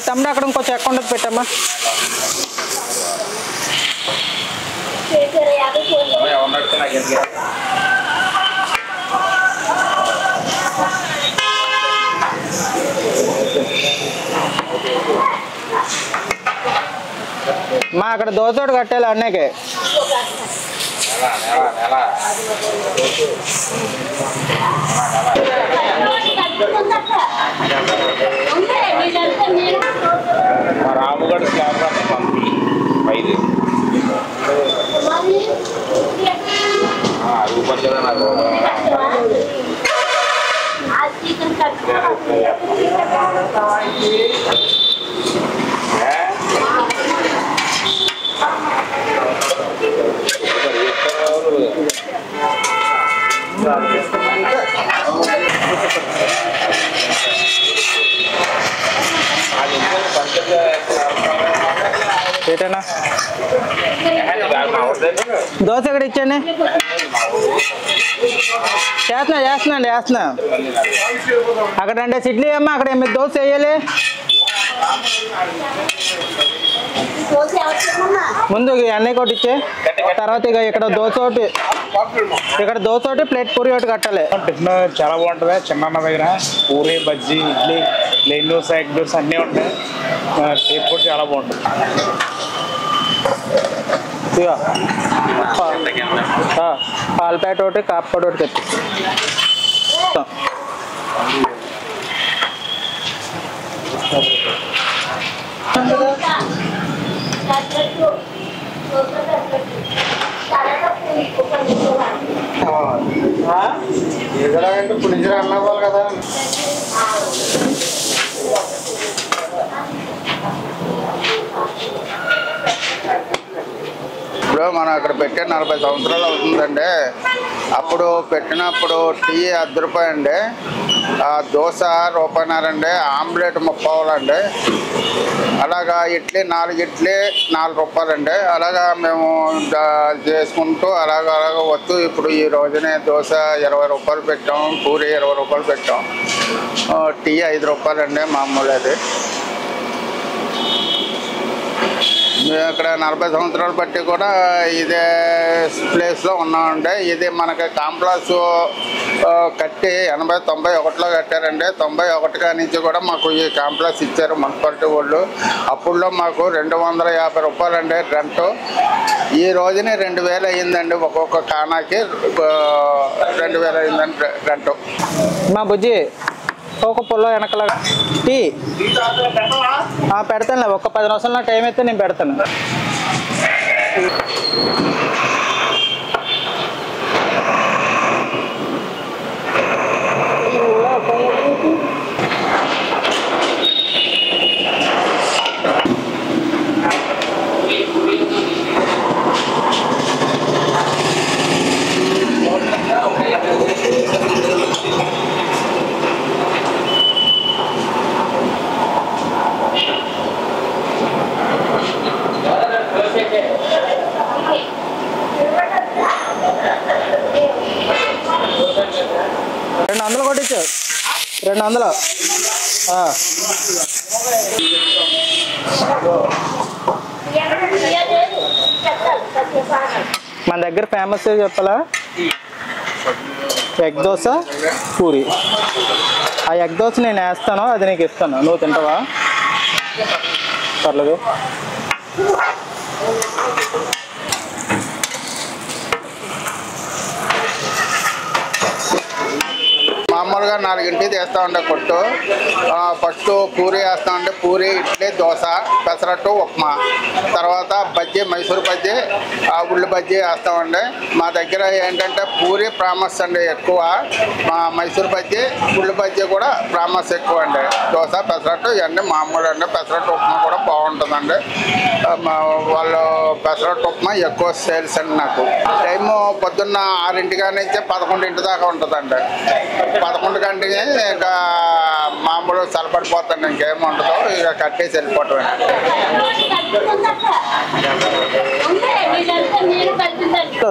తమ్ముడు అక్కడ ఇంకో చెక్క ఉండదు పెట్టమ్మా. మా అక్కడ దోసోడు కట్టాలి అన్నకే. రాముగఢ స్లాబ్ 5 రూపాయలు కదా నాకు. ఏటన్నా దోశ ఎక్కడ ఇచ్చాండి? చేస్తున్నా అక్కడ 2 ఇడ్లీ అమ్మా, అక్కడ 8 దోశ వేయాలి. ముందు అన్నయ్య ఒకటి ఇచ్చే, తర్వాత ఇక ఇక్కడ దోశ ఒకటి ప్లేట్ పూరి ఒకటి కట్టాలి. టిఫిన్ చాలా బాగుంటుంది. చిన్న దగ్గర పూరి, బజ్జీ, ఇడ్లీ, ప్లేన్ దోశ, ఎగ్ దోశ అన్నీ ఉంటాయి. టేస్ట్ కూడా చాలా బాగుంటుంది. పాల ప్యాకెట్ ఒకటి, కాపు పొడి ఒకటి తెప్పి. ఎదురంటే పులింజరా అన్నవాళ్ళు కదా. ఇప్పుడు మనం అక్కడ పెట్టే 40 సంవత్సరాలు అవుతుందండి. అప్పుడు పెట్టినప్పుడు టీ ₹10 అండి, దోశ ₹1.5 అండి, ఆమ్లెట్ 30 అండి, అలాగా ఇడ్లీ 4 ఇడ్లీ ₹4 అండి. అలాగా మేము చేసుకుంటూ అలాగ వస్తూ ఇప్పుడు ఈ రోజునే దోశ ₹20 పెట్టాం, పూరి ₹20 పెట్టాం, టీ ₹5 అండి మామూలు. అది మేము ఇక్కడ 40 సంవత్సరాలు బట్టి కూడా ఇదే ప్లేస్లో ఉన్నామండి. ఇది మనకి కాంప్లెక్స్ కట్టి 80-91లో కట్టారండి. 91 నుంచి కూడా మాకు ఈ కాంప్లెక్స్ ఇచ్చారు మున్సిపాలిటీ వాళ్ళు. అప్పుడులో మాకు ₹250 అండి రెంటు. ఈ రోజునే 2000 అయ్యిందండి. ఒక్కొక్క కానాకి 2000 అయిందండి రెంటు. మా బుజ్జి ఒక పొల్లో వెనకల టీ పెడతాను. ఒక 10 నిమిషాలు నా టైం అయితే నేను పెడతాను. $200 కొట్టించు. 200. మన దగ్గర ఫేమస్ చెప్పాలా, ఎగ్ దోశ, పూరి. ఆ ఎగ్ దోశ నేను వేస్తాను, అది నీకు ఇస్తాను, నువ్వు తింటావా? పర్లేదు. మామూలు మామూలుగా 4ంటికి తీస్తామండి కొట్టు. ఫస్ట్ పూరి వేస్తామండి. పూరి, ఇడ్లీ, దోశ, పెసరట్టు, ఉప్మా, తర్వాత బజ్జీ, మైసూర్ బజ్జీ, ఉల్లి బజ్జీ వేస్తామండి. మా దగ్గర ఏంటంటే పూరి ఫేమస్ అండి ఎక్కువ. మైసూర్ బజ్జీ, ఉల్లి బజ్జీ కూడా ఫేమస్ ఎక్కువ అండి. దోశ, పెసరట్టు ఇవన్నీ మామూలు అండి. పెసరట్టు ఉప్మా కూడా బాగుంటుందండి. వాళ్ళు పెసరట్టు ఉప్మా ఎక్కువ సేల్స్ అండి. నాకు టైము పొద్దున్న 6ంటి నుంచి 11ంటి దాకా ఉంటుందండి. 11 గంటకి ఇంకా మామూలు చల్లబడిపోతుంది, ఇంకేం ఉండదు. ఇక కట్టేసి వెళ్ళిపోవటం. तो